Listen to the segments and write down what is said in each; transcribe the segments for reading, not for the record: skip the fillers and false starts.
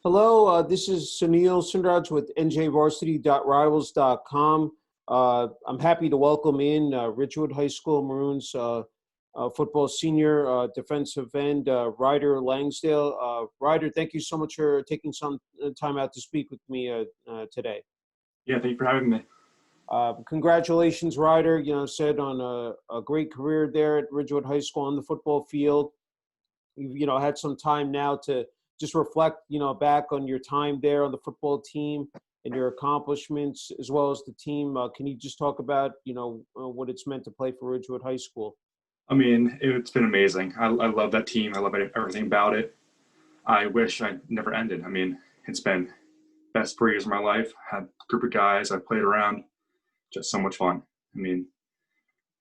Hello, this is Sunil Sundaraj with njvarsity.rivals.com. I'm happy to welcome in Ridgewood High School Maroons football senior defensive end Ryder Langsdale. Ryder, thank you so much for taking some time out to speak with me today. Yeah, thank you for having me. Congratulations, Ryder. Said on a great career there at Ridgewood High School on the football field. You've had some time now to just reflect, back on your time there on the football team and your accomplishments as well as the team. Can you just talk about, what it's meant to play for Ridgewood High School? I mean, it's been amazing. I love that team. I love everything about it. I wish I never ended. I mean, it's been best 4 years of my life. Had a group of guys I played around. Just so much fun. I mean,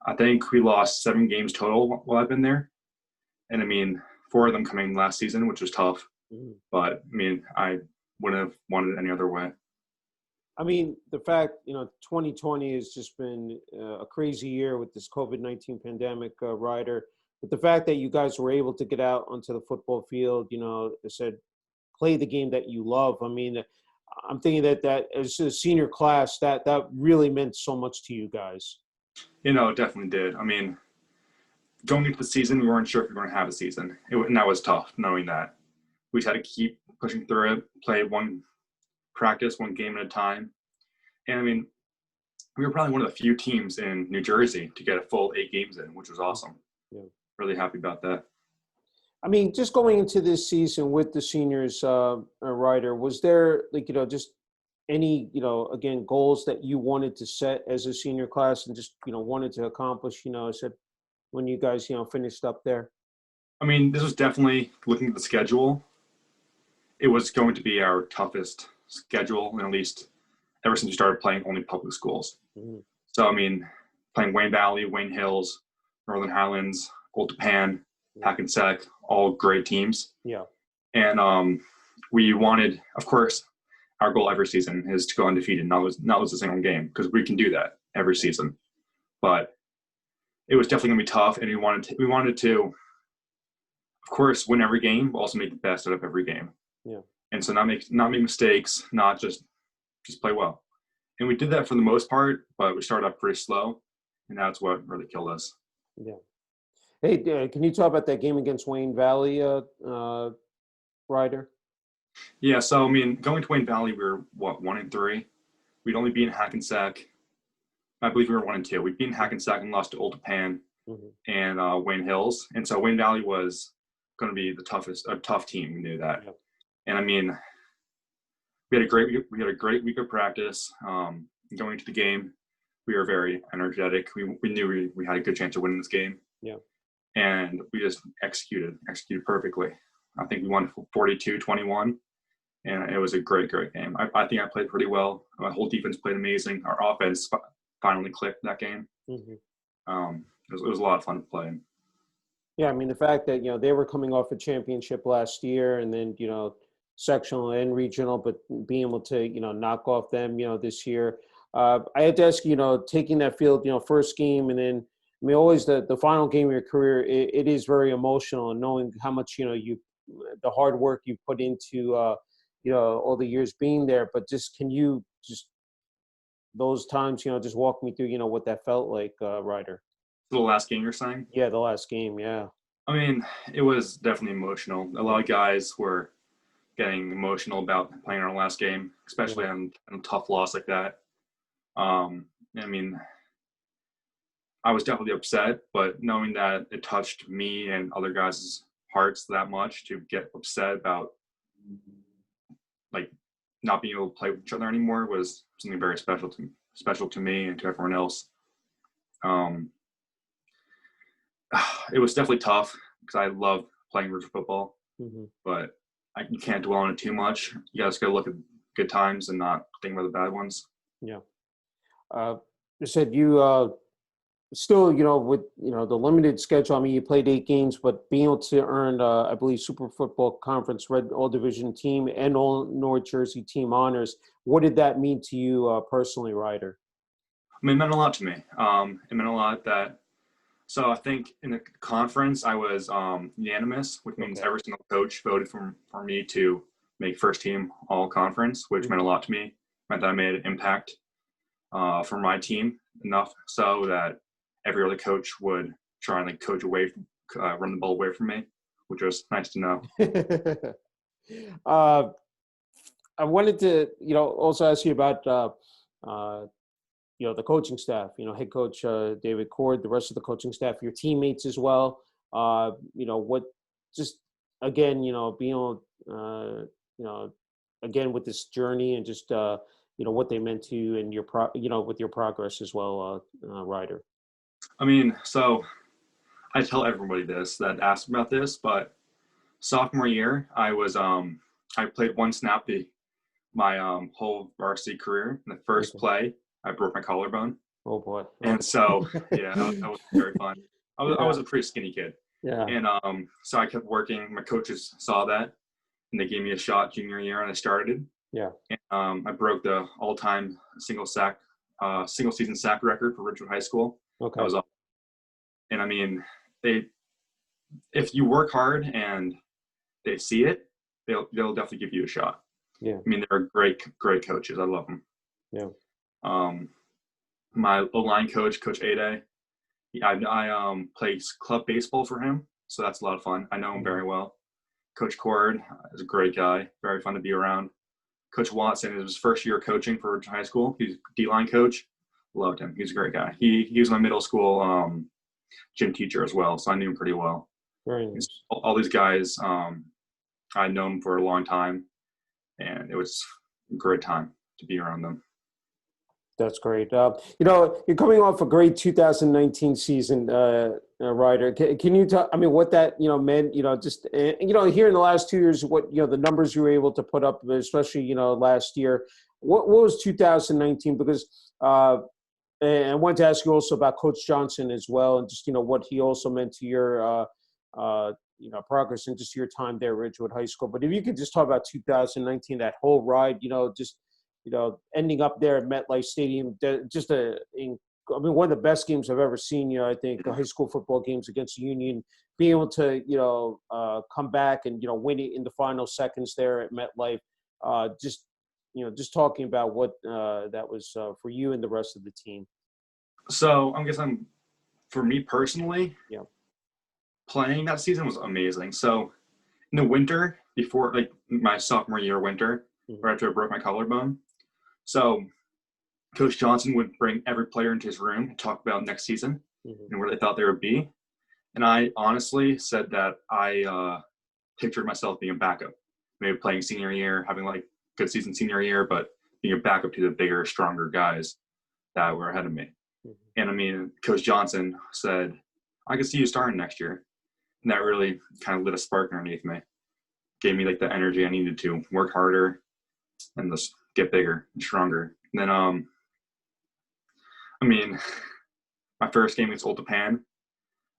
I think we lost 7 games total while I've been there. And I mean, 4 of them coming last season, which was tough. But I mean, I wouldn't have wanted it any other way. I mean, the fact, 2020 has just been a crazy year with this COVID-19 pandemic, Ryder. But the fact that you guys were able to get out onto the football field, I said, play the game that you love. I mean, I'm thinking that as a senior class, that really meant so much to you guys. It definitely did. I mean, going into the season, we weren't sure if we were going to have a season. And that was tough, knowing that. We just had to keep pushing through it, play one game at a time. And I mean, we were probably one of the few teams in New Jersey to get a full 8 games in, which was awesome. Yeah. Really happy about that. I mean, just going into this season with the seniors, Ryder, was there just any, again, goals that you wanted to set as a senior class and just, wanted to accomplish, I said, when you guys, finished up there? I mean, this was definitely looking at the schedule. It was going to be our toughest schedule, and at least ever since we started playing only public schools. Mm-hmm. So, I mean, playing Wayne Valley, Wayne Hills, Northern Highlands, Old Tapan, Hackensack, all great teams. Yeah. And we wanted, of course, our goal every season is to go undefeated, not lose a single game, because we can do that every season. But it was definitely going to be tough, and we wanted to, of course, win every game, but also make the best out of every game. Yeah. And so not make mistakes, not just play well. And we did that for the most part, but we started off pretty slow, and that's what really killed us. Yeah. Hey, can you talk about that game against Wayne Valley, Ryder? Yeah, so, I mean, going to Wayne Valley, we were, 1-3? We'd only beaten Hackensack. I believe we were 1-2. We'd beaten Hackensack and lost to Old Tapan and Wayne Hills. And so Wayne Valley was going to be a tough team. We knew that. Yep. And, I mean, we had a great week of practice. Going into the game, we were very energetic. We knew we had a good chance of winning this game. Yeah. And we just executed perfectly. I think we won 42-21, and it was a great game. I think I played pretty well. My whole defense played amazing. Our offense finally clicked that game. Mm-hmm. It was a lot of fun to play. Yeah, I mean, the fact that, they were coming off a championship last year and then, sectional and regional, but being able to, knock off them, this year. I had to ask, taking that field, first game, and then, I mean, always the final game of your career, it is very emotional, and knowing how much, the hard work you put into, all the years being there. But just, can you just, those times, just walk me through, what that felt like, Ryder? The last game you're saying? Yeah, the last game, yeah. I mean, it was definitely emotional. A lot of guys were getting emotional about playing our last game, especially on a tough loss like that. I mean, I was definitely upset, but knowing that it touched me and other guys' hearts that much to get upset about, like, not being able to play with each other anymore was something very special to me and to everyone else. It was definitely tough because I love playing Ridgewood football, but you can't dwell on it too much. You guys got to look at good times and not think about the bad ones. Yeah. You said you still, with, the limited schedule, I mean, you played 8 games, but being able to earn, I believe, Super Football Conference Red All-Division team and All North Jersey team honors, what did that mean to you personally, Ryder? I mean, it meant a lot to me. It meant a lot so I think in the conference I was unanimous, which means every single coach voted for me to make first team all conference, which meant a lot to me. Meant that I made an impact for my team enough so that every other coach would try and like coach away, run the ball away from me, which was nice to know. I wanted to, also ask you about, the coaching staff, head coach David Cord, the rest of the coaching staff, your teammates as well. What just, again, being, again, with this journey and just, what they meant to you and your, with your progress as well, Ryder. I mean, so I tell everybody this that asks about this, but sophomore year, I played one snap my whole varsity career. In the first play, I broke my collarbone. Oh boy! And so, yeah, that was very fun. I was a pretty skinny kid. Yeah. And so I kept working. My coaches saw that, and they gave me a shot junior year, and I started. Yeah. And I broke the all-time single season sack record for Ridgewood High School. Okay. That was awesome. And I mean, if you work hard and they see it, they'll definitely give you a shot. Yeah. I mean, they're great coaches. I love them. Yeah. My O-line coach, Coach Ade, I play club baseball for him, so that's a lot of fun. I know him very well. Coach Cord is a great guy, very fun to be around. Coach Watson is his first year coaching for Ridgewood High School. He's D-line coach. Loved him. He's a great guy. He was my middle school gym teacher as well, so I knew him pretty well. Very nice. All these guys, I'd known them for a long time, and it was a great time to be around them. That's great. You're coming off a great 2019 season, Ryder. Can you talk? I mean, what that meant? Just here in the last 2 years, what the numbers you were able to put up, especially last year. What was 2019? Because and I wanted to ask you also about Coach Johnson as well, and just what he also meant to your progress and just your time there at Ridgewood High School. But if you could just talk about 2019, that whole ride, just ending up there at MetLife Stadium, just one of the best games I've ever seen. I think high school football games against the Union, being able to come back and win it in the final seconds there at MetLife. Just talking about what that was for you and the rest of the team. So for me personally, yeah, playing that season was amazing. So in the winter, before like my sophomore year winter, right after I broke my collarbone, so Coach Johnson would bring every player into his room and talk about next season and where they thought they would be. And I honestly said that I pictured myself being a backup, maybe playing senior year, having like good season senior year, but being a backup to the bigger, stronger guys that were ahead of me. And I mean, Coach Johnson said, I could see you starting next year. And that really kind of lit a spark underneath me. Gave me like the energy I needed to work harder and just get bigger and stronger. And then, I mean, my first game against Old Japan,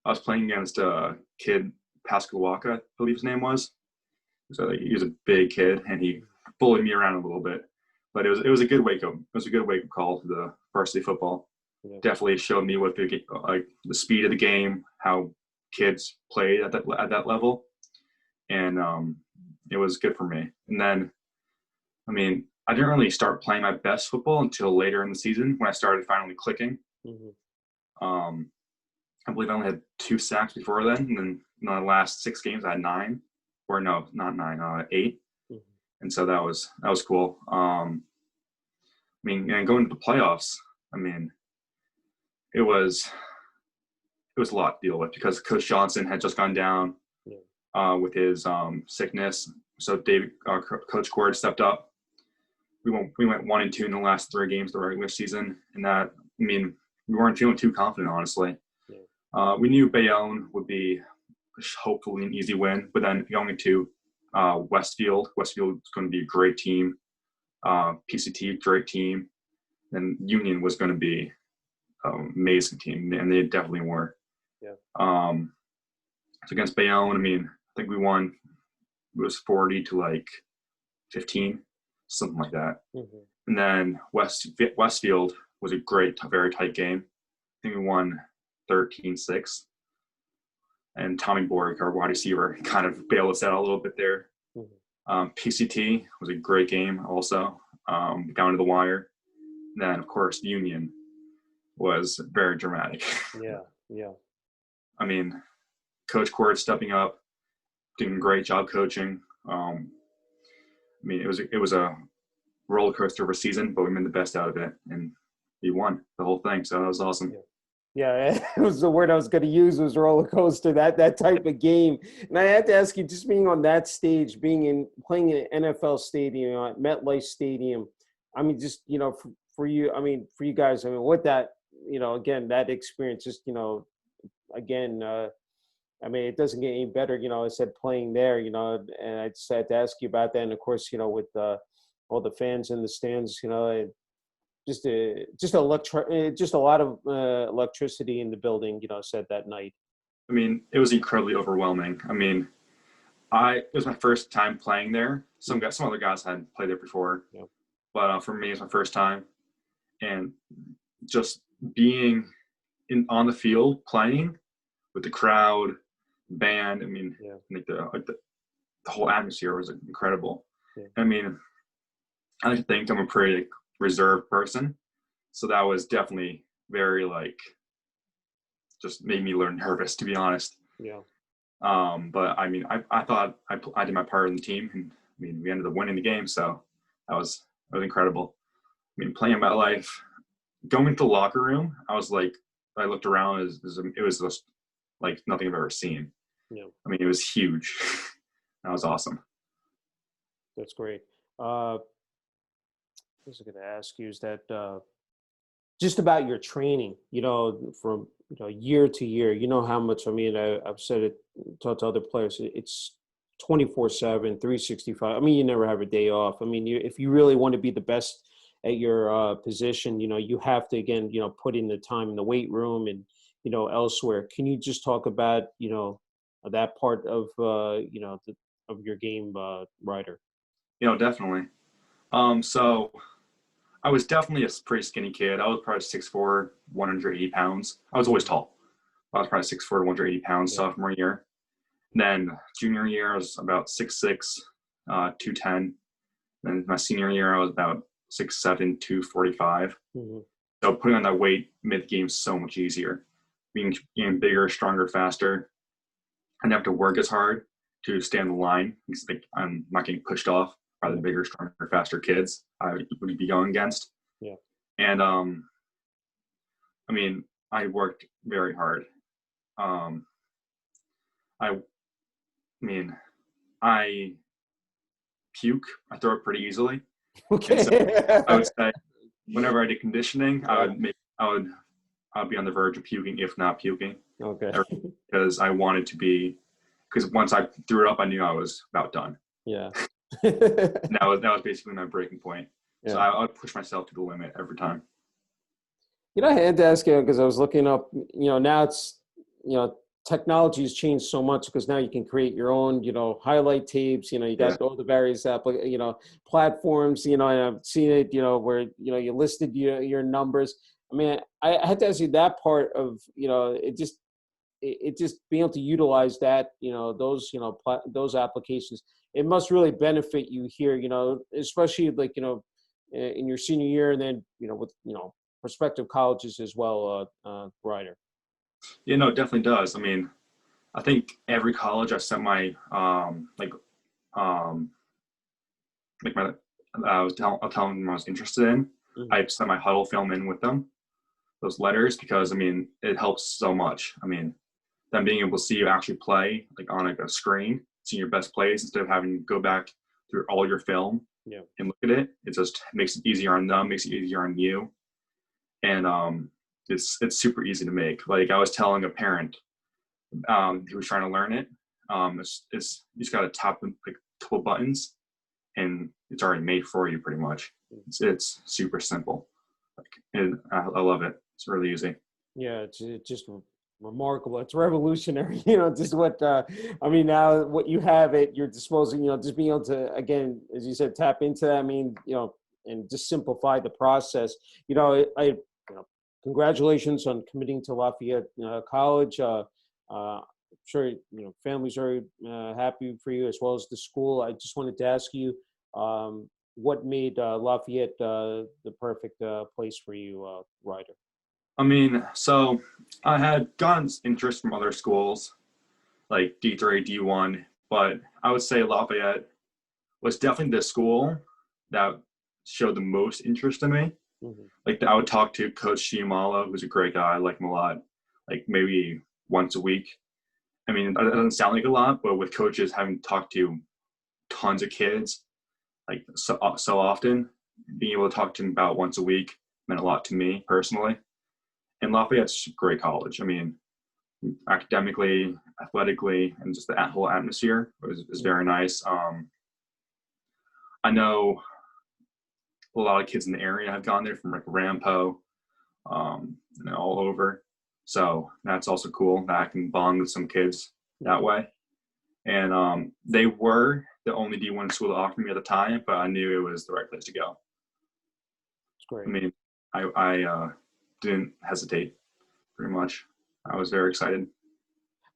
I was playing against a kid, Pascawaka, I believe his name was. So like, he was a big kid, and he bullied me around a little bit. But it was a good wake up. It was a good wake up call to the varsity football. Yeah. Definitely showed me what the speed of the game, how kids played at that level, and it was good for me. And then, I mean, I didn't really start playing my best football until later in the season when I started finally clicking. I believe I only had 2 sacks before then, and then in the last 6 games I had 9, or no, not 9, 8. And so that was cool. I mean, and going to the playoffs, I mean, it was a lot to deal with because Coach Johnson had just gone down with his sickness. So Coach Cord stepped up. We went 1-2 in the last 3 games of the regular season, and that, I mean, we weren't feeling too confident, honestly. We knew Bayonne would be hopefully an easy win, but then going to Westfield is going to be a great team. PCT, great team. And Union was going to be an amazing team, and they definitely were. So against Bayonne, I mean, I think we won, it was 40 to like 15, something like that. And then Westfield was a great, very tight game. I think we won 13-6. And Tommy Borg, our wide receiver, kind of bailed us out a little bit there. PCT was a great game also, down to the wire. And then, of course, Union was very dramatic. Yeah, yeah. I mean, Coach Cord stepping up, doing a great job coaching. I mean, it was a roller coaster of a season, but we made the best out of it, and we won the whole thing. So that was awesome. Yeah. Yeah, it was the word I was going to use, was roller coaster, that type of game. And I had to ask you, just being on that stage, playing in an NFL stadium, at MetLife Stadium, I mean, just, for you, I mean, for you guys, I mean, what that, again, that experience, just, again, I mean, it doesn't get any better, I said playing there, and I just had to ask you about that. And of course, with all the fans in the stands, just a lot of electricity in the building, said that night. I mean, it was incredibly overwhelming. I mean, it was my first time playing there. Some other guys had played there before, Yeah. But for me, it's my first time, and just being on the field playing with the crowd, band. I mean, Yeah. the whole atmosphere was incredible. Yeah. I mean, I like to think I'm a pretty reserved person, so that was definitely very just made me a little nervous, to be honest. Yeah. But I mean, I thought I did my part in the team, and I mean, we ended up winning the game, so that was incredible. I mean, playing MetLife, going into the locker room, I looked around, it was just like nothing I've ever seen. Yeah. I mean, it was huge. That was awesome. That's great. What was I going to ask you is that just about your training, from year to year, how much, I mean, I've said it, talked to other players, it's 24/7, 365. I mean, you never have a day off. I mean, if you really want to be the best at your position, you have to, again, put in the time in the weight room and, elsewhere. Can you just talk about, that part of, of your game, Ryder? Definitely. So I was definitely a pretty skinny kid. I was probably 6'4", 180 pounds. I was always tall. I was probably 6'4", 180 pounds sophomore year. And then junior year, I was about 6'6", 210. Then my senior year, I was about 6'7", 245. Mm-hmm. So putting on that weight made the game so much easier. Being bigger, stronger, faster. I didn't have to work as hard to stay on the line because I'm not getting pushed off by the bigger, stronger, faster kids I would be going against. Yeah. And I mean, I worked very hard. I mean, I puke. I throw it pretty easily. Okay. So I would say whenever I did conditioning, I would be on the verge of puking, if not puking. Okay. Because I wanted to be, because once I threw it up, I knew I was about done. Yeah. And that was basically my breaking point. Yeah. So I would push myself to the limit every time. I had to ask you because I was looking up, now it's, technology has changed so much because now you can create your own, highlight tapes, you got all the various platforms, and I've seen it, where, you listed your numbers. I mean, I had to ask you that part of, it just being able to utilize that, those, those applications, it must really benefit you here, especially in your senior year and then, with, prospective colleges as well, Ryder. Yeah, no, it definitely does. I mean, I think every college I sent my I was telling them I was interested in. Mm-hmm. I sent my huddle film in with them, those letters, because I mean it helps so much. I mean, them being able to see you actually play on a screen, seeing your best plays instead of having to go back through all your film and look at it. It just makes it easier on them, makes it easier on you, and it's super easy to make. I was telling a parent who was trying to learn it, you just got to tap a couple buttons, and it's already made for you pretty much. It's super simple, and I love it. It's really easy. Yeah, it's just remarkable. It's revolutionary. Just what I mean. Now, what you have at your disposal, just being able to, again, as you said, tap into that. I mean, and just simplify the process. Congratulations on committing to Lafayette College. sure families are happy for you as well as the school. I just wanted to ask you, what made Lafayette the perfect place for you, Ryder? I mean, so I had gotten interest from other schools like D3, D1, but I would say Lafayette was definitely the school that showed the most interest in me. Mm-hmm. Like I would talk to Coach Shiamala, who's a great guy. I like him a lot. Like maybe once a week. I mean, it doesn't sound like a lot, but with coaches having talked to tons of kids, like so often, being able to talk to them about once a week meant a lot to me personally. And Lafayette's a great college. I mean, academically, athletically, and just the whole atmosphere was very nice. I know a lot of kids in the area have gone there from like Rampo, all over. So that's also cool that I can bond with some kids that way. And they were the only D1 school to offer me at the time, but I knew it was the right place to go. It's great. I mean, I didn't hesitate pretty much. I was very excited.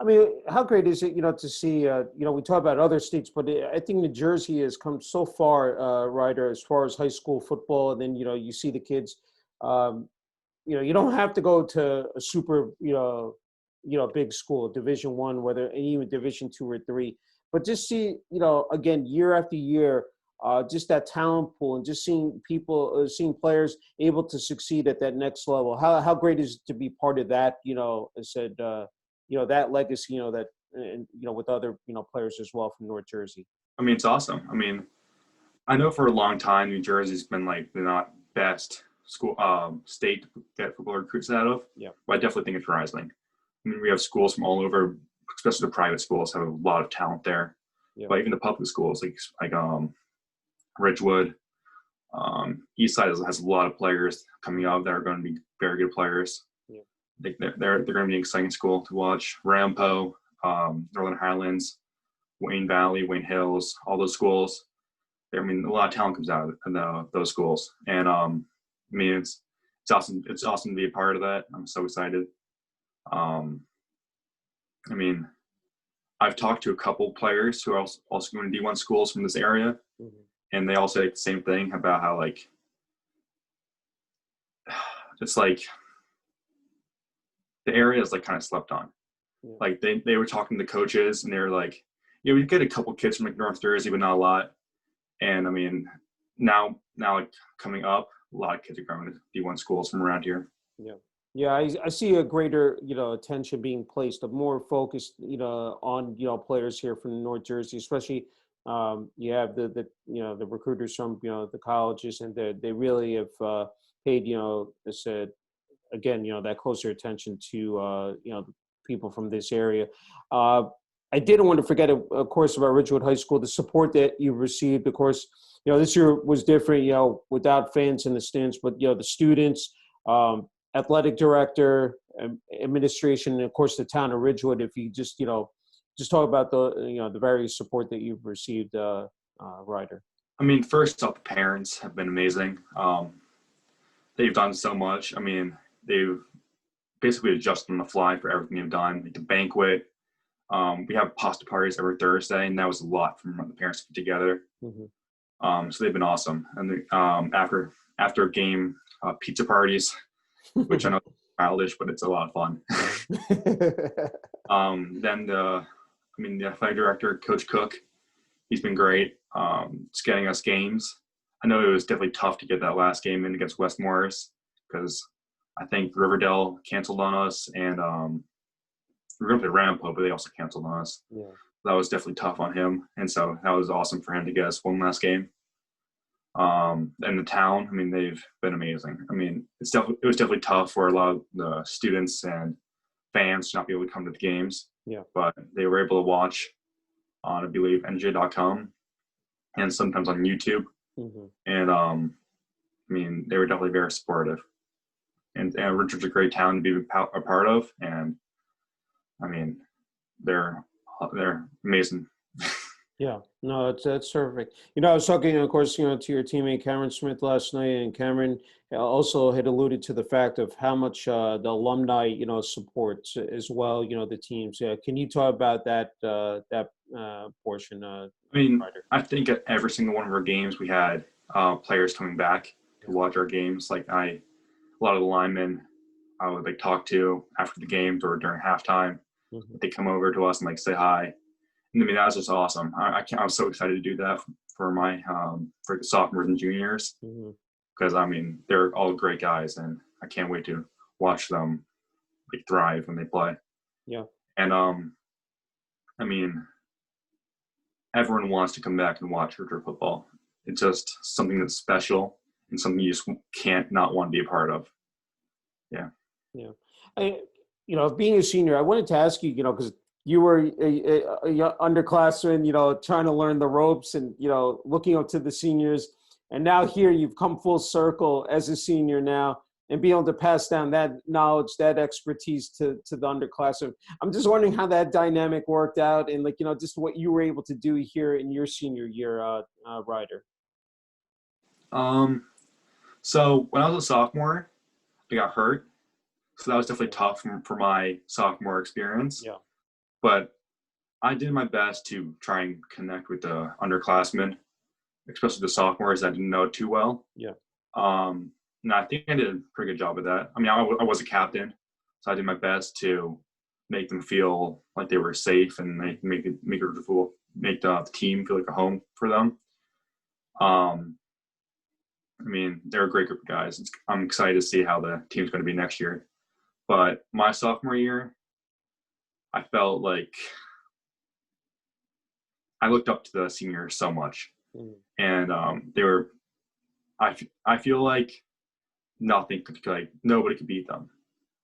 I mean, how great is it, to see, we talk about other states, but I think New Jersey has come so far, Ryder, as far as high school football. And then, you see the kids, you don't have to go to a super, big school, Division I, whether even Division II or III, but just see, again, year after year, just that talent pool and just seeing people, seeing players able to succeed at that next level. How great is it to be part of that, I said, that legacy, that, and, with other, players as well from North Jersey. I mean, it's awesome. I mean, I know for a long time, New Jersey's been like the not best school state to get football recruits out of. Yeah. But I definitely think it's rising. I mean, we have schools from all over, especially the private schools have a lot of talent there. Yeah. But even the public schools, like Ridgewood, Eastside has a lot of players coming out that are going to be very good players. Yeah. I think they're going to be an exciting school to watch. Rampo, Northern Highlands, Wayne Valley, Wayne Hills, all those schools. I mean, a lot of talent comes out of those schools, and I mean, it's awesome. It's awesome to be a part of that. I'm so excited. I mean, I've talked to a couple players who are also going to D1 schools from this area, and they all say the same thing about how like it's like the area is like kind of slept on. Yeah. Like they were talking to coaches, and they were like, we get a couple kids from like North Jersey, but not a lot. And I mean, now like coming up, a lot of kids are going to D1 schools from around here. Yeah. Yeah, I see a greater, attention being placed, a more focused, on, players here from North Jersey, especially you have the recruiters from, the colleges, and they really have paid, I said, again, that closer attention to, people from this area. I didn't want to forget, of course, about Ridgewood High School, the support that you received. Of course, this year was different, without fans in the stands, but, the students, athletic director, administration, and of course the town of Ridgewood. If you just talk about the various support that you've received, Ryder. I mean, first off, the parents have been amazing. They've done so much. I mean, they've basically adjusted on the fly for everything they've done. Like the banquet, we have pasta parties every Thursday, and that was a lot from the parents put together. Mm-hmm. So they've been awesome. And after a game, pizza parties, which I know is childish, but it's a lot of fun. Then the athletic director, Coach Cook, he's been great. Just getting us games. I know it was definitely tough to get that last game in against West Morris because I think Riverdale canceled on us, and we were going to play Rampo, but they also canceled on us. Yeah. That was definitely tough on him, and so that was awesome for him to get us one last game. And the town, I mean, they've been amazing. I mean, it was definitely tough for a lot of the students and fans to not be able to come to the games. Yeah. But they were able to watch on, I believe, NJ.com and sometimes on YouTube. Mm-hmm. And I mean, they were definitely very supportive. And Richard's a great town to be a part of. And I mean, they're amazing. Yeah, no, that's terrific. I was talking, of course, to your teammate Cameron Smith last night, and Cameron also had alluded to the fact of how much the alumni, supports as well, the teams. Can you talk about that portion, I mean, Ryder? I think at every single one of our games we had players coming back to Yeah. watch our games. Like a lot of the linemen I would like talk to after the games or during halftime. Mhm. They come over to us and like say hi. And I mean, that was just awesome. I was so excited to do that for my for the sophomores and juniors Mhm. because I mean they're all great guys and I can't wait to watch them like thrive when they play. Yeah. And I mean, everyone wants to come back and watch Ridgewood football. It's just something that's special and something you just can't not want to be a part of. Yeah. Yeah. I, being a senior, I wanted to ask you, because you were a underclassman, trying to learn the ropes and, looking up to the seniors. And now here you've come full circle as a senior now and be able to pass down that knowledge, that expertise to the underclassmen. I'm just wondering how that dynamic worked out and just what you were able to do here in your senior year, Ryder. Um. So when I was a sophomore, I got hurt, so that was definitely tough for my sophomore experience. Yeah. But I did my best to try and connect with the underclassmen, especially the sophomores that didn't know it too well. Yeah. And I think I did a pretty good job of that. I mean, I was a captain, so I did my best to make them feel like they were safe and make the team feel like a home for them. I mean, they're a great group of guys. I'm excited to see how the team's going to be next year. But my sophomore year, I felt like I looked up to the seniors so much, and they were. I feel like nobody could beat them.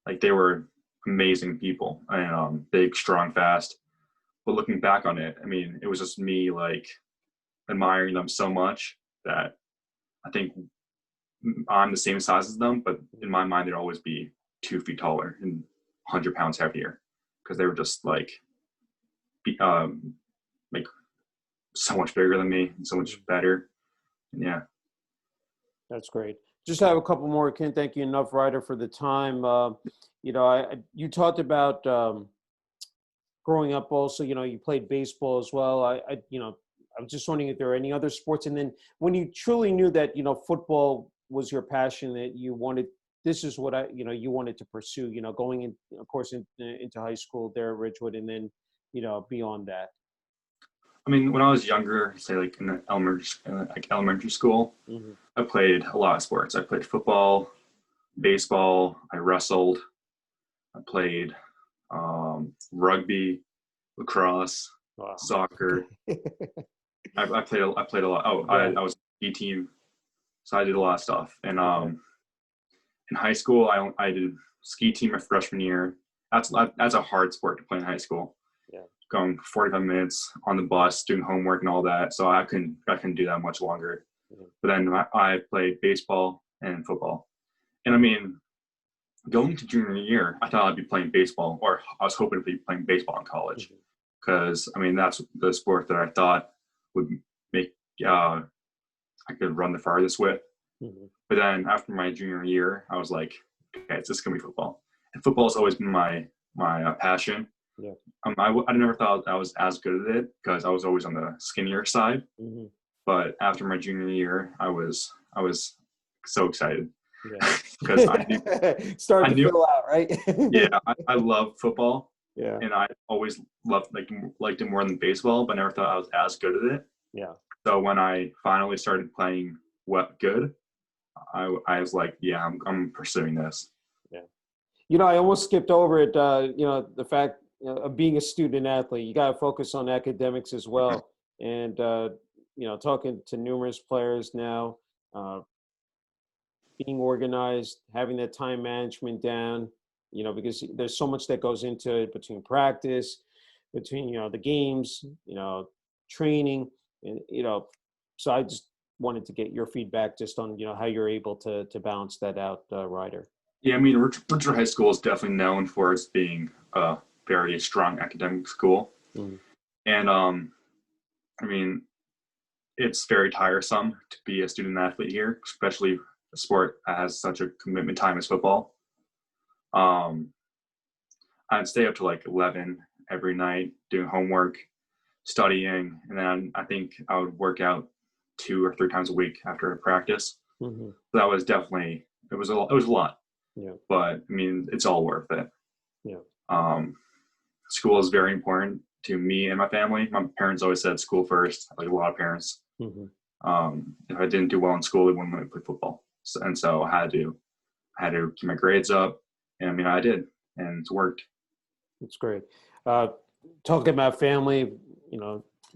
Like they were amazing people and big, strong, fast. But looking back on it, I mean, it was just me like admiring them so much that I think I'm the same size as them, but in my mind, they'd always be 2 feet taller and 100 pounds heavier because they were just like so much bigger than me and so much better. And yeah. That's great. Just have a couple more. Can't thank you enough, Ryder, for the time. You talked about growing up. Also, you played baseball as well. I was just wondering if there are any other sports. And then when you truly knew that football was your passion, that you wanted, this is what you wanted to pursue. Going in, of course, into high school there at Ridgewood, and then beyond that. I mean, when I was younger, say like in the elementary school, Mm-hmm. I played a lot of sports. I played football, baseball. I wrestled. I played rugby, lacrosse, Wow. soccer. I played a lot. Oh, Yeah. I was ski team, so I did a lot of stuff. And in high school, I did ski team my freshman year. That's a hard sport to play in high school. Yeah. Going 45 minutes on the bus, doing homework and all that. So I couldn't do that much longer. Mm-hmm. But then I played baseball and football. And I mean, going to junior year, I thought I'd be playing baseball, or I was hoping to be playing baseball in college, because I mean that's the sport that I thought would make I could run the farthest with. Mm-hmm. But then after my junior year, I was like, okay, it's just gonna be football. And football has always been my passion. Yeah. I never thought I was as good at it because I was always on the skinnier side. Mm-hmm. But after my junior year, I was so excited. Yeah. Because Starting to fill out, right? Yeah, I love football. Yeah. And I always liked it more than baseball, but never thought I was as good at it. Yeah. So when I finally started playing good, I was like, yeah, I'm pursuing this. Yeah. I almost skipped over it. The fact of being a student athlete, you got to focus on academics as well. And talking to numerous players now, being organized, having that time management down, because there's so much that goes into it between practice, between, the games, training, and, so I just wanted to get your feedback just on, how you're able to balance that out, Ryder. Yeah, I mean, Ridgewood High School is definitely known for its being a very strong academic school. Mm-hmm. And I mean, it's very tiresome to be a student athlete here, especially a sport that has such a commitment time as football. I'd stay up to like 11 every night doing homework, studying, and then I think I would work out 2 or 3 times a week after a practice. Mm-hmm. So that was definitely it was a lot. Yeah. But I mean, it's all worth it. Yeah. School is very important to me and my family. My parents always said school first, like a lot of parents. Mm-hmm. If I didn't do well in school, they wouldn't let me play football. So I had to keep my grades up, and I mean, I did, and it's worked. That's great. Talking about family,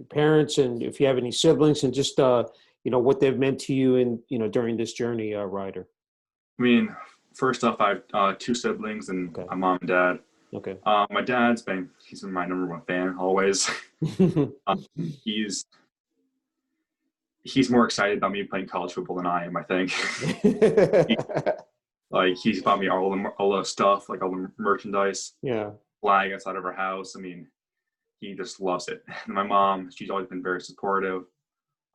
parents, and if you have any siblings, and just what they've meant to you in during this journey, Ryder. I mean, first off, I have 2 siblings and Okay. my mom and dad. Okay. My dad's he's been my number 1 fan always. He's more excited about me playing college football than I am, I think. He's bought me all the stuff, like all the merchandise. Yeah. Flag outside of our house. I mean, he just loves it. And my mom, she's always been very supportive.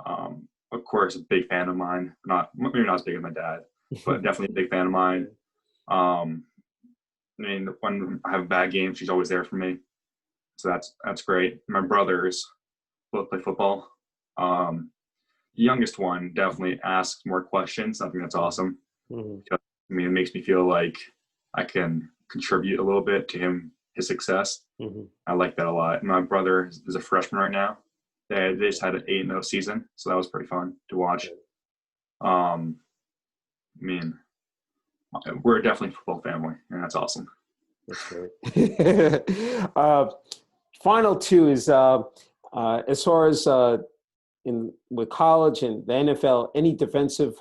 Of course, a big fan of mine. Maybe not as big as my dad, but definitely a big fan of mine. I mean, when I have a bad game, she's always there for me. So that's great. My brothers both play football. The youngest one definitely asks more questions. I think that's awesome. Mm-hmm. I mean, it makes me feel like I can contribute a little bit to his success. Mm-hmm. I like that a lot. My brother is a freshman right now. They just had an 8-0 season, so that was pretty fun to watch. I mean, we're definitely a football family, and that's awesome. That's great. Final 2 is as far as with college and the NFL, any defensive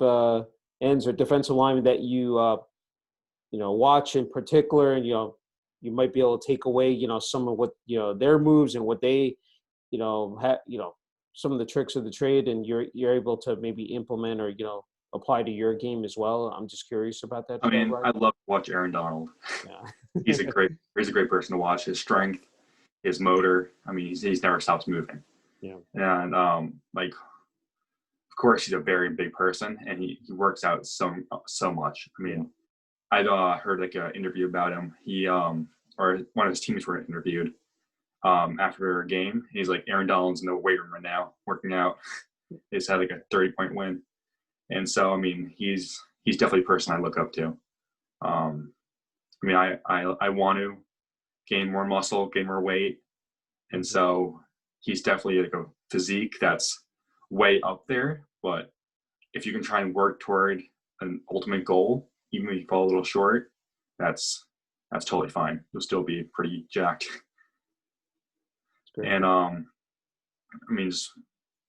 ends or defensive linemen that you watch in particular, and you might be able to take away some of what their moves and what they some of the tricks of the trade, and you're able to maybe implement or apply to your game as well. I'm just curious about that. I mean, I love to watch Aaron Donald. Yeah. he's a great person to watch. His strength, his motor. I mean, he's never stops moving. Yeah. And of course, he's a very big person, and he works out so much. I mean, I'd heard like an interview about him. He or one of his teams were interviewed after a game. He's like, Aaron Donald's in the weight room right now, working out. He's had like a 30-point win. And so, I mean, he's definitely a person I look up to. I mean, I want to gain more muscle, gain more weight. And so he's definitely like a physique that's way up there. But if you can try and work toward an ultimate goal, even if you fall a little short, that's totally fine. You'll still be pretty jacked. And I mean,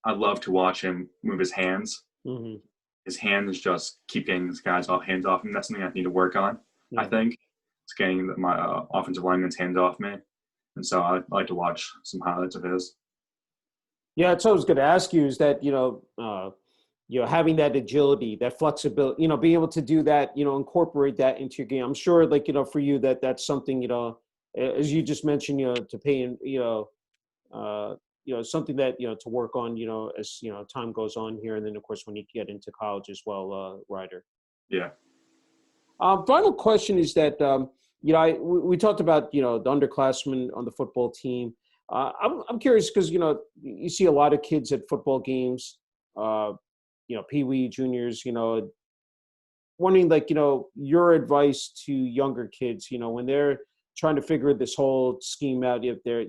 I love to watch him move his hands. Mm-hmm. His hands just keep getting his guys' hands off him. That's something I need to work on. Yeah. I think it's getting my offensive lineman's hands off me, and so I like to watch some highlights of his. Yeah, it's always good to ask you is that having that agility, that flexibility, being able to do that, incorporate that into your game. I'm sure, like for you, that's something as you just mentioned, to pay in, something that, to work on, as, time goes on here. And then, of course, when you get into college as well, Ryder. Yeah. Final question is that, we talked about, the underclassmen on the football team. I'm curious because, you see a lot of kids at football games, peewee juniors, wondering, like, your advice to younger kids, when they're trying to figure this whole scheme out, if they're,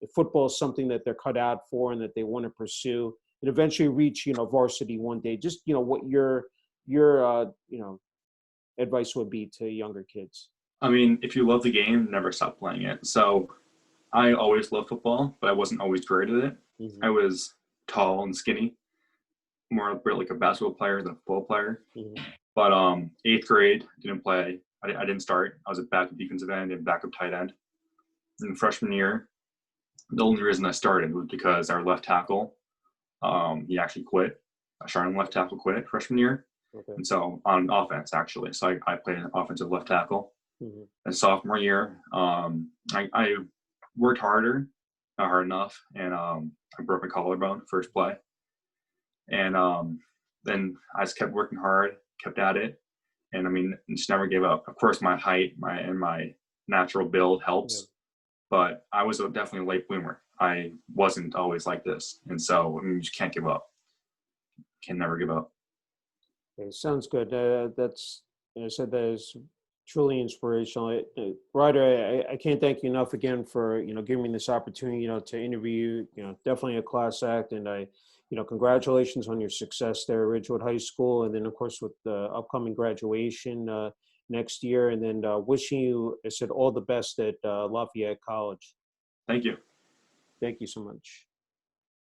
if football is something that they're cut out for and that they want to pursue and eventually reach, varsity one day, just, what your advice would be to younger kids. I mean, if you love the game, never stop playing it. So I always loved football, but I wasn't always great at it. Mm-hmm. I was tall and skinny, more like a basketball player than a football player. Mm-hmm. But 8th grade, didn't play. I didn't start. I was a backup defensive end and backup tight end. In freshman year, the only reason I started was because our left tackle, he actually quit. Our starting left tackle quit freshman year. Okay. And so on offense, actually. So I played an offensive left tackle. Mm-hmm. And sophomore year, I worked harder not hard enough, and I broke my collarbone first play. And then I just kept working hard, kept at it, and I mean, just never gave up. Of course, my height, my natural build Yeah. helps, but I was definitely a late bloomer. I wasn't always like this, and so I mean, you just can't give up. Can never give up. Okay, sounds good. That's, I said that is truly inspirational. Ryder, I can't thank you enough again for, giving me this opportunity, to interview you. Definitely a class act, and congratulations on your success there at Ridgewood High School, and then of course with the upcoming graduation next year, and then wishing you, I said, all the best at Lafayette College. Thank you. Thank you so much.